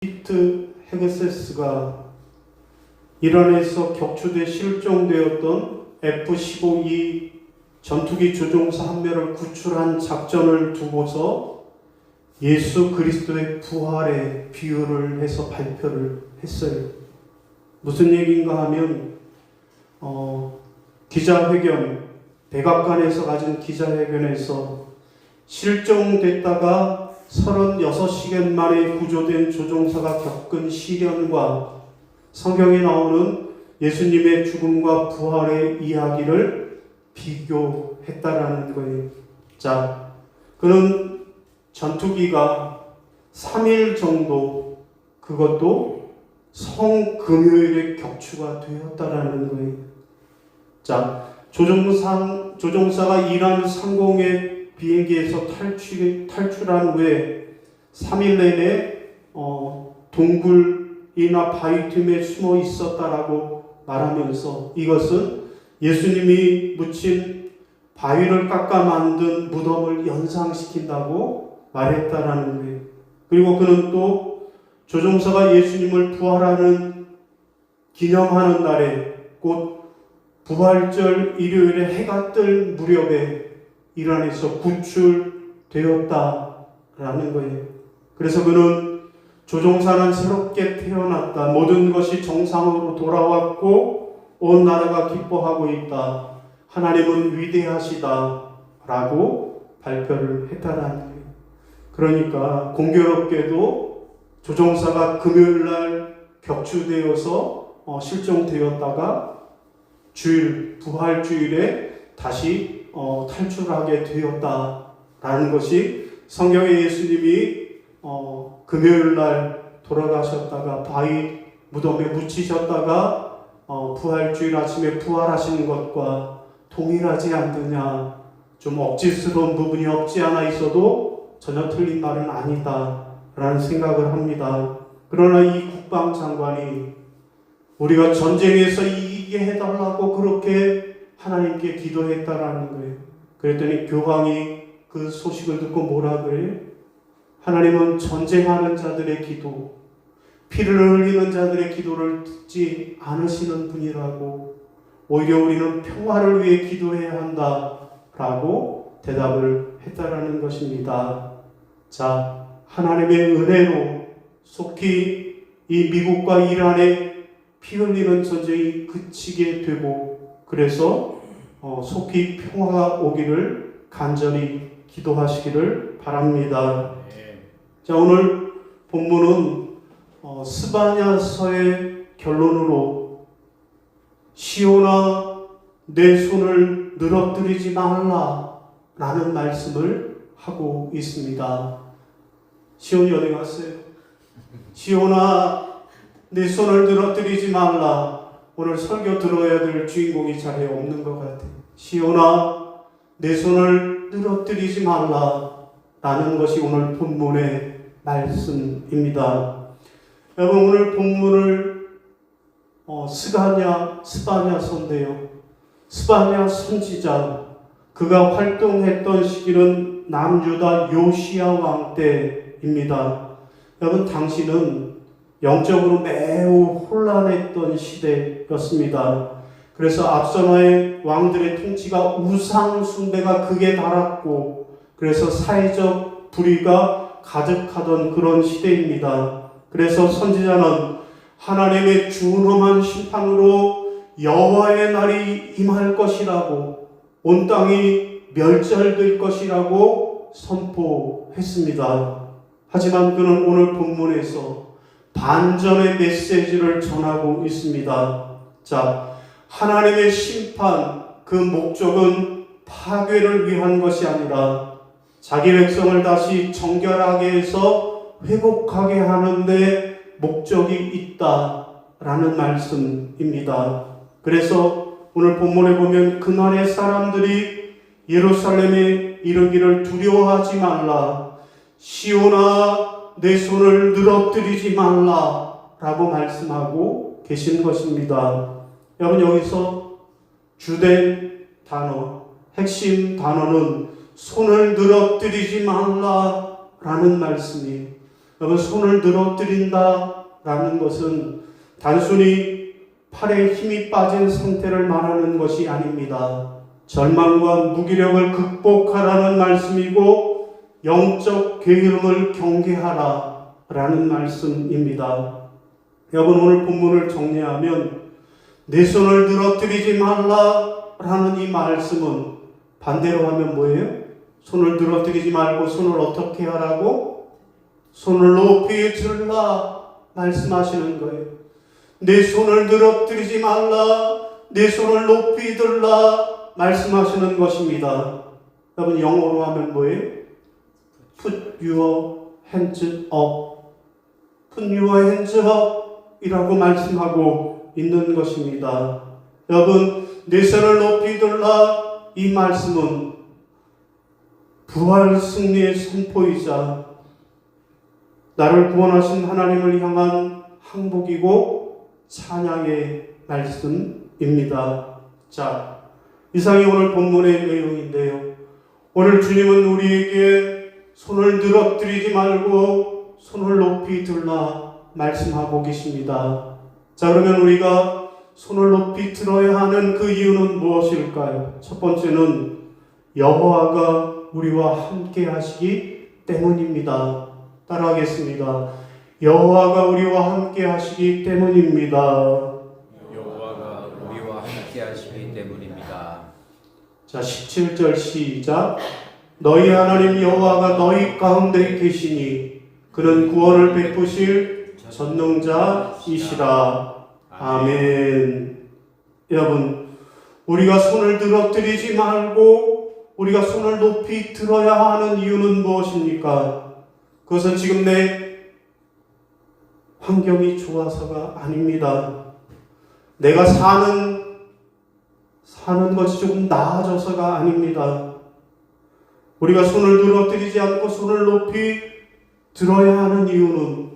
피트 헤그세스가 이란에서 격추돼 실종되었던 F-15E 전투기 조종사 한 명을 구출한 작전을 두고서 예수 그리스도의 부활에 비유를 해서 발표를 했어요. 무슨 얘기인가 하면 기자회견, 백악관에서 가진 기자회견에서 실종됐다가 36시간 만에 구조된 조종사가 겪은 시련과 성경에 나오는 예수님의 죽음과 부활의 이야기를 비교했다라는 거예요. 자, 그는 전투기가 3일 정도, 그것도 성금요일에 격추가 되었다라는 거예요. 자, 조종사가 이란 상공의 비행기에서 탈출한 후에 3일 내내 동굴이나 바위 틈에 숨어 있었다라고 말하면서 이것은 예수님이 묻힌 바위를 깎아 만든 무덤을 연상시킨다고 말했다라는 거예요. 그리고 그는 또 조종사가 예수님을 부활하는 기념하는 날에 곧 부활절 일요일에 해가 뜰 무렵에 이란에서 구출되었다라는 거예요. 그래서 그는 조종사는 새롭게 태어났다. 모든 것이 정상으로 돌아왔고 온 나라가 기뻐하고 있다. 하나님은 위대하시다. 라고 발표를 했다라는 거예요. 그러니까 공교롭게도 조종사가 금요일날 격추되어서 실종되었다가 부활주일에 다시 탈출하게 되었다라는 것이 성경에 예수님이 금요일날 돌아가셨다가 바위 무덤에 묻히셨다가 부활주일 아침에 부활하시는 것과 동일하지 않느냐, 좀 억지스러운 부분이 없지 않아 있어도 전혀 틀린 말은 아니다라는 생각을 합니다. 그러나 이 국방장관이 우리가 전쟁에서 이기게 해달라고 그렇게 하나님께 기도했다라는 거예요. 그랬더니 교황이 그 소식을 듣고 뭐라 그래요? 하나님은 전쟁하는 자들의 기도, 피를 흘리는 자들의 기도를 듣지 않으시는 분이라고, 오히려 우리는 평화를 위해 기도해야 한다라고 대답을 했다라는 것입니다. 자, 하나님의 은혜로 속히 이 미국과 이란의 피 흘리는 전쟁이 그치게 되고, 그래서 속히 평화가 오기를 간절히 기도하시기를 바랍니다. 자, 오늘 본문은 스바냐서의 결론으로 시온아 내 손을 늘어뜨리지 말라라는 말씀을 하고 있습니다. 시온이 어디 갔어요? 시온아 내 손을 늘어뜨리지 말라. 오늘 설교 들어야 될 주인공이 자리에 없는 것 같아요. 시온아 내 손을 늘어뜨리지 말라 라는 것이 오늘 본문의 말씀입니다. 여러분, 오늘 본문을 스바냐서인데요. 스바냐 선지자, 그가 활동했던 시기는 남유다 요시야 왕 때입니다. 여러분, 당시는 영적으로 매우 혼란했던 시대였습니다. 그래서 앞선의 왕들의 통치가 우상 숭배가 극에 달았고, 그래서 사회적 불의가 가득하던 그런 시대입니다. 그래서 선지자는 하나님의 준엄한 심판으로 여호와의 날이 임할 것이라고, 온 땅이 멸절될 것이라고 선포했습니다. 하지만 그는 오늘 본문에서 반전의 메시지를 전하고 있습니다. 자, 하나님의 심판, 그 목적은 파괴를 위한 것이 아니라 자기 백성을 다시 정결하게 해서 회복하게 하는데 목적이 있다라는 말씀입니다. 그래서 오늘 본문에 보면 그날의 사람들이 예루살렘에 이르기를 두려워하지 말라, 시온아 내 손을 늘어뜨리지 말라라고 말씀하고 계신 것입니다. 여러분, 여기서 주된 단어, 핵심 단어는 손을 늘어뜨리지 말라라는 말씀이, 여러분, 손을 늘어뜨린다라는 것은 단순히 팔에 힘이 빠진 상태를 말하는 것이 아닙니다. 절망과 무기력을 극복하라는 말씀이고 영적 게으름을 경계하라라는 말씀입니다. 여러분, 오늘 본문을 정리하면 내 손을 늘어뜨리지 말라라는 이 말씀은 반대로 하면 뭐예요? 손을 늘어뜨리지 말고 손을 어떻게 하라고? 손을 높이 들라 말씀하시는 거예요. 내 손을 늘어뜨리지 말라, 내 손을 높이 들라 말씀하시는 것입니다. 여러분, 영어로 하면 뭐예요? Put your hands up. Put your hands up 이라고 말씀하고 있는 것입니다. 여러분, 내 손을 높이 들라 이 말씀은 부활 승리의 선포이자 나를 구원하신 하나님을 향한 항복이고 찬양의 말씀입니다. 자, 이상이 오늘 본문의 내용인데요. 오늘 주님은 우리에게 손을 늘어뜨리지 말고 손을 높이 들라 말씀하고 계십니다. 자, 그러면 우리가 손을 높이 들어야 하는 그 이유는 무엇일까요? 첫 번째는 여호와가 우리와 함께 하시기 때문입니다. 따라하겠습니다. 여호와가 우리와 함께 하시기 때문입니다. 여호와가 우리와 함께 하시기 때문입니다. 자, 17절 시작. 너희 하나님 여호와가 너희 가운데 계시니 그는 구원을 베푸실 전능자이시라. 아멘. 여러분, 우리가 손을 늘어뜨리지 말고 우리가 손을 높이 들어야 하는 이유는 무엇입니까? 그것은 지금 내 환경이 좋아서가 아닙니다. 내가 사는 것이 조금 나아져서가 아닙니다. 우리가 손을 늘어뜨리지 않고 손을 높이 들어야 하는 이유는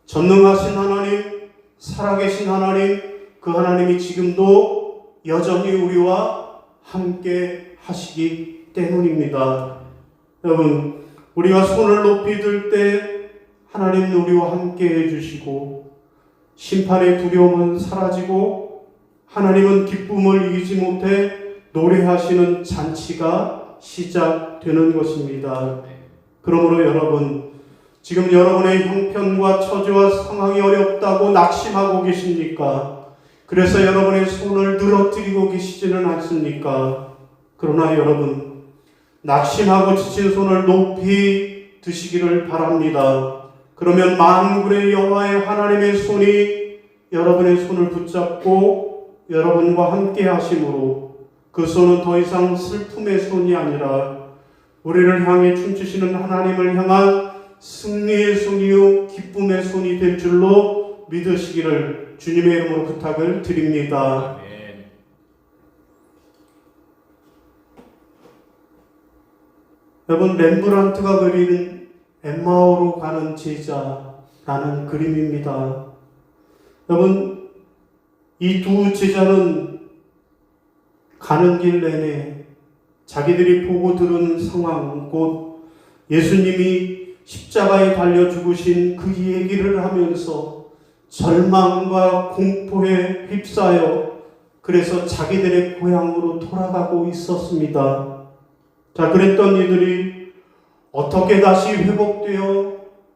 전능하신 하나님, 살아계신 하나님, 그 하나님이 지금도 여전히 우리와 함께 하시기 때문입니다. 여러분, 우리가 손을 높이 들 때 하나님은 우리와 함께 해주시고 심판의 두려움은 사라지고 하나님은 기쁨을 이기지 못해 노래하시는 잔치가 시작되는 것입니다. 그러므로 여러분, 지금 여러분의 형편과 처지와 상황이 어렵다고 낙심하고 계십니까? 그래서 여러분의 손을 늘어뜨리고 계시지는 않습니까? 그러나 여러분, 낙심하고 지친 손을 높이 드시기를 바랍니다. 그러면 만군의 여호와의 하나님의 손이 여러분의 손을 붙잡고 여러분과 함께 하심으로 그 손은 더 이상 슬픔의 손이 아니라 우리를 향해 춤추시는 하나님을 향한 승리의 손이요 기쁨의 손이 될 줄로 믿으시기를 주님의 이름으로 부탁을 드립니다. 아멘. 여러분, 렘브란트가 그린 엠마오로 가는 제자라는 그림입니다. 여러분, 이 두 제자는 가는 길 내내 자기들이 보고 들은 상황, 곧 예수님이 십자가에 달려 죽으신 그 얘기를 하면서 절망과 공포에 휩싸여 그래서 자기들의 고향으로 돌아가고 있었습니다. 자, 그랬던 이들이 어떻게 다시 회복되어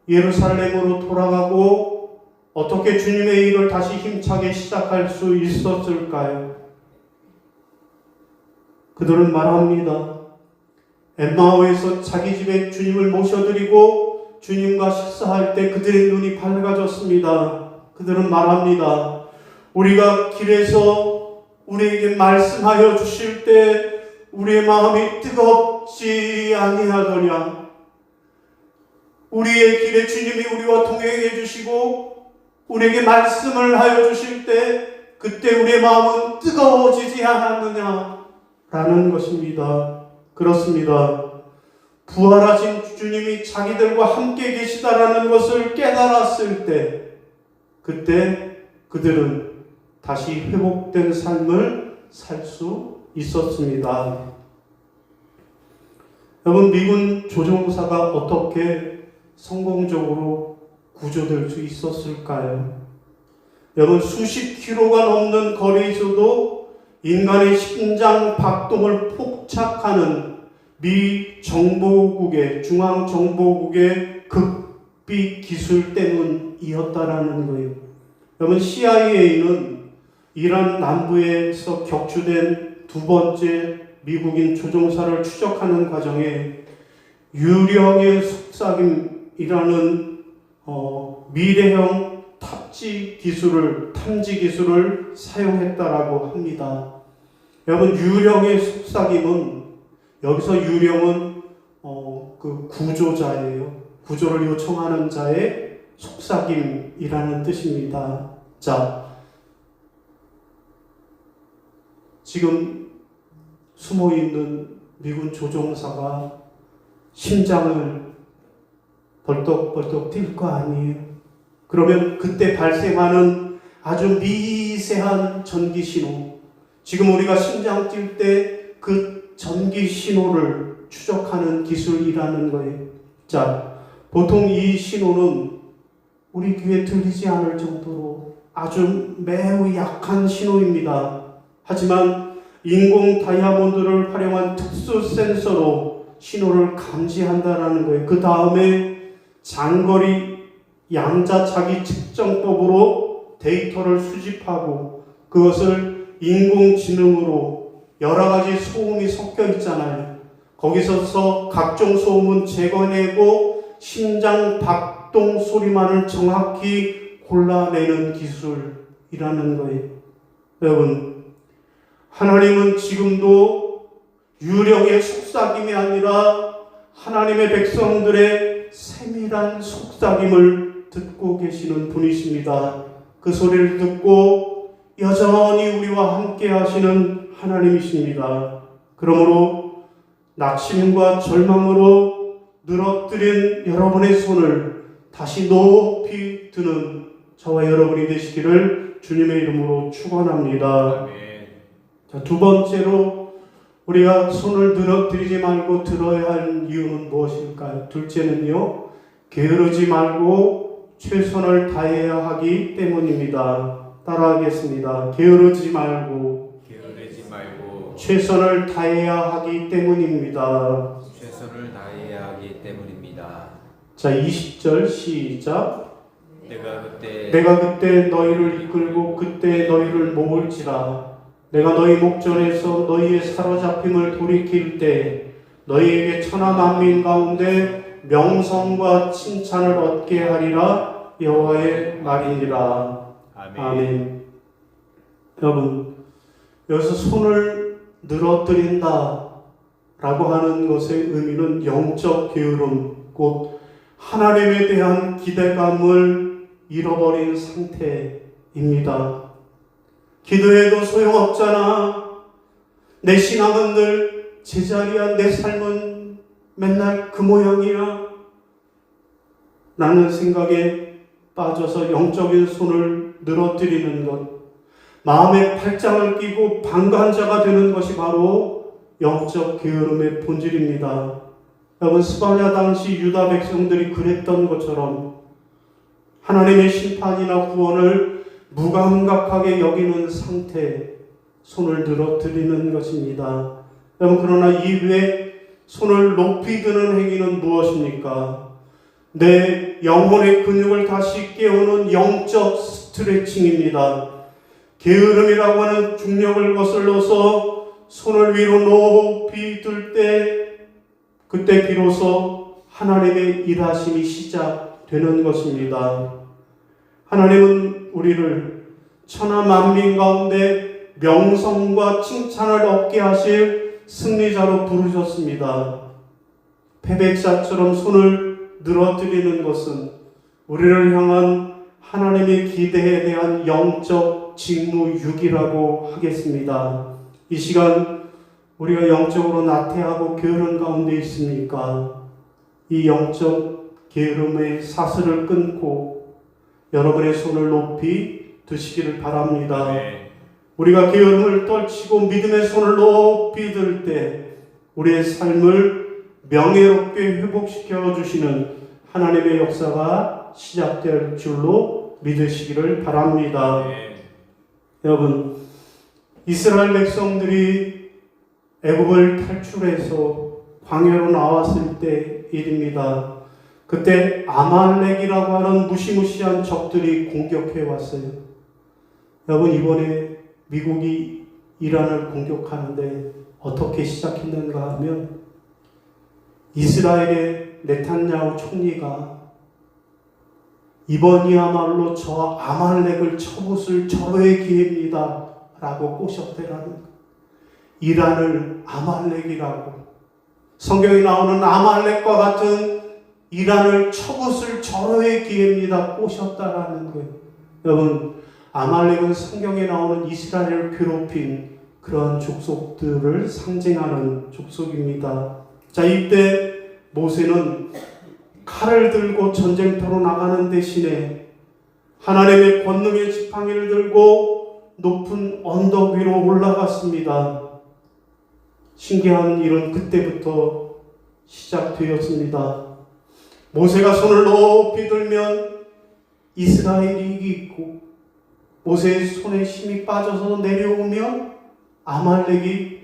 예루살렘으로 돌아가고 어떻게 주님의 일을 다시 힘차게 시작할 수 있었을까요? 그들은 말합니다. 엠마오에서 자기 집에 주님을 모셔드리고 주님과 식사할 때 그들의 눈이 밝아졌습니다. 그들은 말합니다. 우리가 길에서 우리에게 말씀하여 주실 때 우리의 마음이 뜨겁지 아니하더냐. 우리의 길에 주님이 우리와 동행해 주시고 우리에게 말씀을 하여 주실 때 그때 우리의 마음은 뜨거워지지 않았느냐 라는 것입니다. 그렇습니다. 부활하신 주님이 자기들과 함께 계시다라는 것을 깨달았을 때 그때 그들은 다시 회복된 삶을 살 수 있었습니다. 여러분, 미군 조종사가 어떻게 성공적으로 구조될 수 있었을까요? 여러분, 수십 킬로가 넘는 거리에서도 인간의 심장 박동을 포착하는 미 정보국의 중앙정보국의 극비 기술 때문이었다라는 거예요. 여러분, CIA는 이란 남부에서 격추된 두 번째 미국인 조종사를 추적하는 과정에 유령의 속삭임이라는 미래형 탐지 기술을 사용했다라고 합니다. 여러분, 유령의 속삭임은, 여기서 유령은 그 구조자예요. 구조를 요청하는 자의 속삭임이라는 뜻입니다. 자, 지금 숨어있는 미군 조종사가 심장을 벌떡벌떡 뛸 거 아니에요. 그러면 그때 발생하는 아주 미세한 전기 신호, 지금 우리가 심장 뛸 때 그 전기 신호를 추적하는 기술이라는 거예요. 자, 보통 이 신호는 우리 귀에 들리지 않을 정도로 아주 매우 약한 신호입니다. 하지만 인공 다이아몬드를 활용한 특수 센서로 신호를 감지한다라는 거예요. 그 다음에 장거리 양자차기 측정법으로 데이터를 수집하고 그것을 인공지능으로, 여러 가지 소음이 섞여 있잖아요. 거기서 각종 소음은 제거내고 심장 박동 소리만을 정확히 골라내는 기술이라는 거예요. 여러분, 하나님은 지금도 유령의 속삭임이 아니라 하나님의 백성들의 세밀한 속삭임을 듣고 계시는 분이십니다. 그 소리를 듣고 여전히 우리와 함께 하시는 하나님이십니다. 그러므로 낙심과 절망으로 늘어뜨린 여러분의 손을 다시 높이 드는 저와 여러분이 되시기를 주님의 이름으로 축원합니다. 아멘. 자, 두 번째로 우리가 손을 늘어뜨리지 말고 들어야 할 이유는 무엇일까요? 둘째는요, 게으르지 말고 최선을 다해야 하기 때문입니다. 따라하겠습니다. 게으르지 말고 최선을 다해야 하기 때문입니다. 최선을 다해야 하기 때문입니다. 자, 20절 시작. 내가 그때 너희를 이끌고 그때 너희를 모을지라. 내가 너희 목전에서 너희의 사로잡힘을 돌이킬 때 너희에게 천하 만민 가운데 명성과 칭찬을 얻게 하리라. 여호와의 말이니라. 아멘. 여러분, 여기서 손을 늘어뜨린다 라고 하는 것의 의미는 영적 게으름, 곧 하나님에 대한 기대감을 잃어버린 상태입니다. 기도해도 소용없잖아. 내 신앙은 늘 제자리야. 내 삶은 맨날 그 모양이야. 라는 생각에 빠져서 영적인 손을 늘어뜨리는 것, 마음에 팔짱을 끼고 방관자가 되는 것이 바로 영적 게으름의 본질입니다. 여러분, 스바냐 당시 유다 백성들이 그랬던 것처럼 하나님의 심판이나 구원을 무감각하게 여기는 상태, 손을 늘어뜨리는 것입니다. 여러분, 그러나 이외에 손을 높이 드는 행위는 무엇입니까? 내 영혼의 근육을 다시 깨우는 영적 스트레칭입니다. 게으름이라고 하는 중력을 거슬러서 손을 위로 높이 들 때, 그때 비로소 하나님의 일하심이 시작되는 것입니다. 하나님은 우리를 천하 만민 가운데 명성과 칭찬을 얻게 하실 승리자로 부르셨습니다. 패백자처럼 손을 늘어뜨리는 것은 우리를 향한 하나님의 기대에 대한 영적 직무유기라고 하겠습니다. 이 시간 우리가 영적으로 나태하고 게으른 가운데 있습니까? 이 영적 게으름의 사슬을 끊고 여러분의 손을 높이 드시기를 바랍니다. 네. 우리가 게으름을 떨치고 믿음의 손을 높이 들 때 우리의 삶을 명예롭게 회복시켜 주시는 하나님의 역사가 시작될 줄로 믿으시기를 바랍니다. 여러분, 이스라엘 백성들이 애굽을 탈출해서 광야로 나왔을 때 일입니다. 그때 아말렉이라고 하는 무시무시한 적들이 공격해 왔어요. 여러분, 이번에 미국이 이란을 공격하는데 어떻게 시작했는가 하면 이스라엘의 네탄야후 총리가 이번이야말로 저 아말렉을 쳐부술 절호의 기회입니다 라고 꼬셨대라는 거예요. 이란을 아말렉이라고, 성경에 나오는 아말렉과 같은 이란을 쳐부술 절호의 기회입니다 꼬셨다라는 거예요. 여러분, 아말렉은 성경에 나오는 이스라엘을 괴롭힌 그런 족속들을 상징하는 족속입니다. 자, 이때 모세는 칼을 들고 전쟁터로 나가는 대신에 하나님의 권능의 지팡이를 들고 높은 언덕 위로 올라갔습니다. 신기한 일은 그때부터 시작되었습니다. 모세가 손을 높이 들면 이스라엘이 이기고, 모세의 손에 힘이 빠져서 내려오면 아말렉이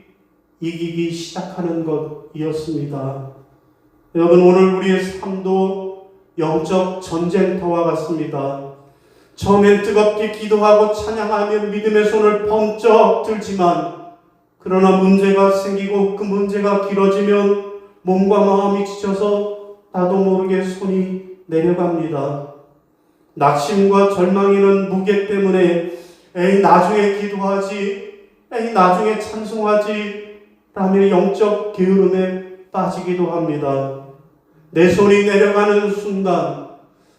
이기기 시작하는 것이었습니다. 여러분, 오늘 우리의 삶도 영적 전쟁터와 같습니다. 처음엔 뜨겁게 기도하고 찬양하며 믿음의 손을 번쩍 들지만, 그러나 문제가 생기고 그 문제가 길어지면 몸과 마음이 지쳐서 나도 모르게 손이 내려갑니다. 낙심과 절망이는 무게 때문에 에이 나중에 기도하지, 에이 나중에 찬송하지 라며 영적 게으름에 빠지기도 합니다. 내 손이 내려가는 순간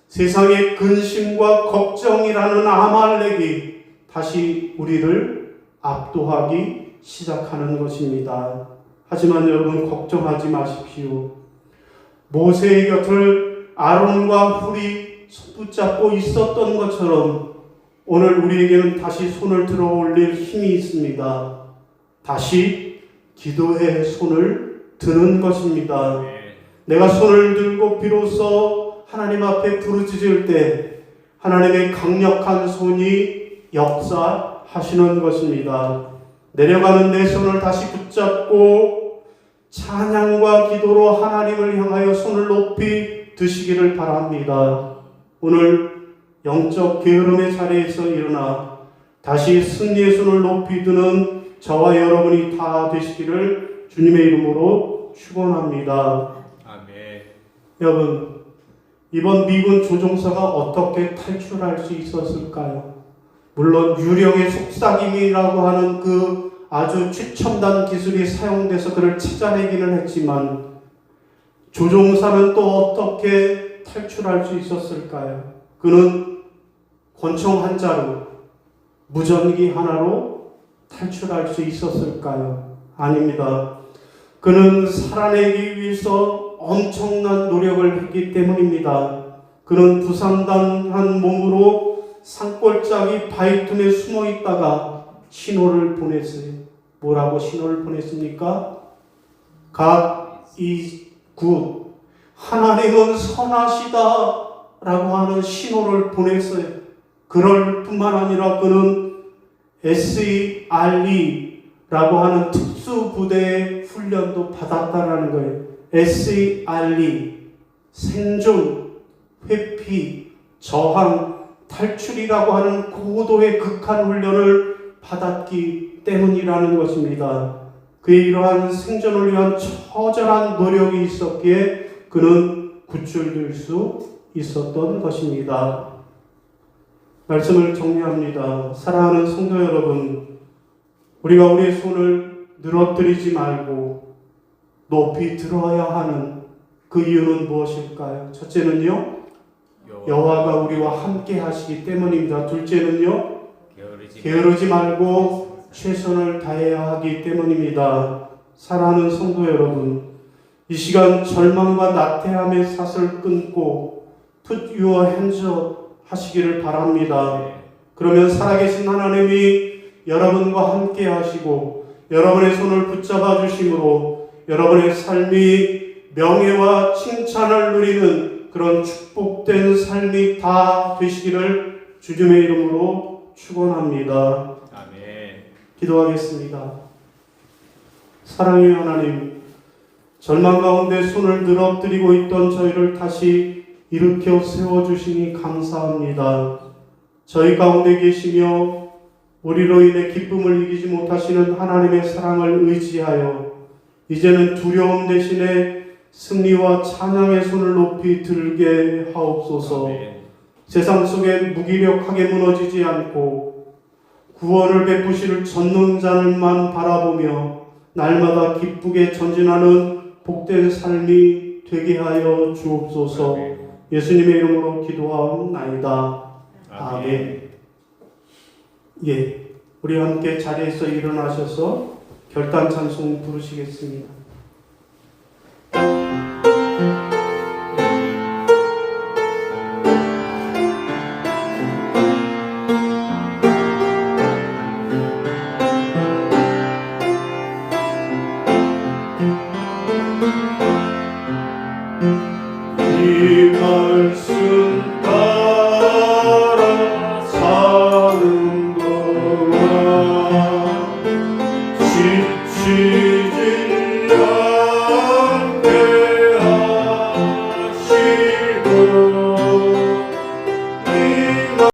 세상의 근심과 걱정이라는 아말렉이 다시 우리를 압도하기 시작하는 것입니다. 하지만 여러분, 걱정하지 마십시오. 모세의 곁을 아론과 훌이 붙잡고 있었던 것처럼 오늘 우리에게는 다시 손을 들어 올릴 힘이 있습니다. 다시 기도의 손을 드는 것입니다. 내가 손을 들고 비로소 하나님 앞에 부르짖을 때 하나님의 강력한 손이 역사하시는 것입니다. 내려가는 내 손을 다시 붙잡고 찬양과 기도로 하나님을 향하여 손을 높이 드시기를 바랍니다. 오늘 영적 게으름의 자리에서 일어나 다시 승리의 손을 높이 드는 저와 여러분이 다 되시기를 주님의 이름으로 축원합니다. 아멘. 여러분, 이번 미군 조종사가 어떻게 탈출할 수 있었을까요? 물론 유령의 속삭임이라고 하는 그 아주 최첨단 기술이 사용돼서 그를 찾아내기는 했지만, 조종사는 또 어떻게 탈출할 수 있었을까요? 그는 권총 한 자루, 무전기 하나로 탈출할 수 있었을까요? 아닙니다. 그는 살아내기 위해서 엄청난 노력을 했기 때문입니다. 그는 부상당한 몸으로 산골짜기 바위 틈에 숨어 있다가 신호를 보냈어요. 뭐라고 신호를 보냈습니까? 각 이 굿, 하나님은 선하시다 라고 하는 신호를 보냈어요. 그럴 뿐만 아니라 그는 SERE 라고 하는 특수부대의 훈련도 받았다라는 거예요. SERE, 생존, 회피, 저항, 탈출이라고 하는 고도의 극한 훈련을 받았기 때문이라는 것입니다. 그의 이러한 생존을 위한 처절한 노력이 있었기에 그는 구출될 수 있었던 것입니다. 말씀을 정리합니다. 사랑하는 성도 여러분, 우리가 우리의 손을 늘어뜨리지 말고 높이 들어야 하는 그 이유는 무엇일까요? 첫째는요, 여호와가 우리와 함께 하시기 때문입니다. 둘째는요, 게으르지 말고 최선을 다해야 하기 때문입니다. 사랑하는 성도 여러분, 이 시간 절망과 나태함의 삿을 끊고 Put your hands up 하시기를 바랍니다. 그러면 살아계신 하나님이 여러분과 함께 하시고 여러분의 손을 붙잡아 주심으로 여러분의 삶이 명예와 칭찬을 누리는 그런 축복된 삶이 다 되시기를 주님의 이름으로 축원합니다. 아멘. 기도하겠습니다. 사랑의 하나님, 절망 가운데 손을 늘어뜨리고 있던 저희를 다시 일으켜 세워주시니 감사합니다. 저희 가운데 계시며 우리로 인해 기쁨을 이기지 못하시는 하나님의 사랑을 의지하여 이제는 두려움 대신에 승리와 찬양의 손을 높이 들게 하옵소서. 아멘. 세상 속에 무기력하게 무너지지 않고 구원을 베푸실 전능자를만 바라보며 날마다 기쁘게 전진하는 복된 삶이 되게 하여 주옵소서. 아멘. 예수님의 이름으로 기도하옵나이다. 아멘. 예, 우리 함께 자리에서 일어나셔서 결단 찬송 부르시겠습니다.